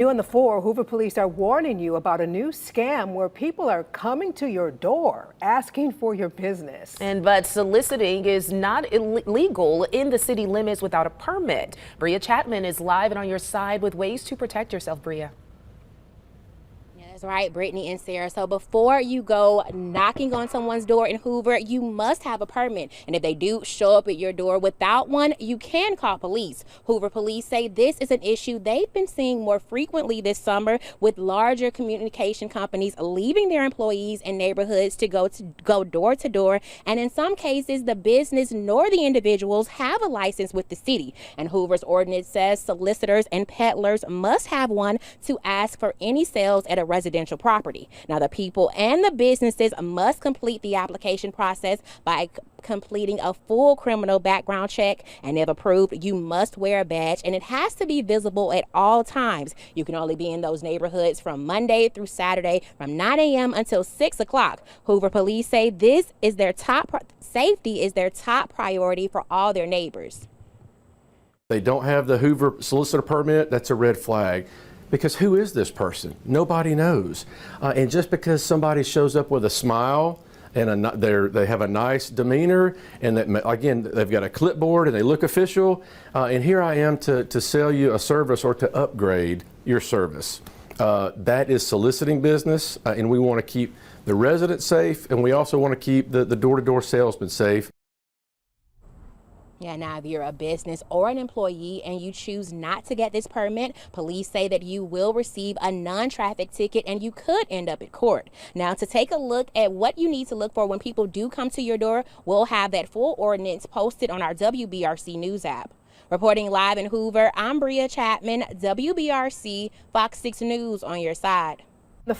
New on the 4, Hoover Police are warning you about a new scam where people are coming to your door asking for your business. But soliciting is not illegal in the city limits without a permit. Bria Chapman is live and on your side with ways to protect yourself, Bria. That's right, Brittany and Sarah. So before you go knocking on someone's door in Hoover, you must have a permit. And if they do show up at your door without one, you can call police. Hoover Police say this is an issue they've been seeing more frequently this summer, with larger communication companies leaving their employees in neighborhoods to go door to door. And in some cases, the business nor the individuals have a license with the city. And Hoover's ordinance says solicitors and peddlers must have one to ask for any sales at a residential property. Now, the people and the businesses must complete the application process by completing a full criminal background check, and if approved, you must wear a badge, and it has to be visible at all times. You can only be in those neighborhoods from Monday through Saturday from 9 a.m. until 6 o'clock. Hoover Police say this is their safety is their top priority for all their neighbors. They don't have the Hoover solicitor permit, that's a red flag. Because who is this person? Nobody knows. And just because somebody shows up with a smile and they have a nice demeanor, and that, again, they've got a clipboard and they look official, and here I am to sell you a service or to upgrade your service. That is soliciting business, and we want to keep the residents safe, and we also want to keep the door-to-door salesman safe. Yeah, now if you're a business or an employee and you choose not to get this permit, police say that you will receive a non-traffic ticket and you could end up at court. Now, to take a look at what you need to look for when people do come to your door, we'll have that full ordinance posted on our WBRC News app. Reporting live in Hoover, I'm Bria Chapman, WBRC Fox 6 News on your side. The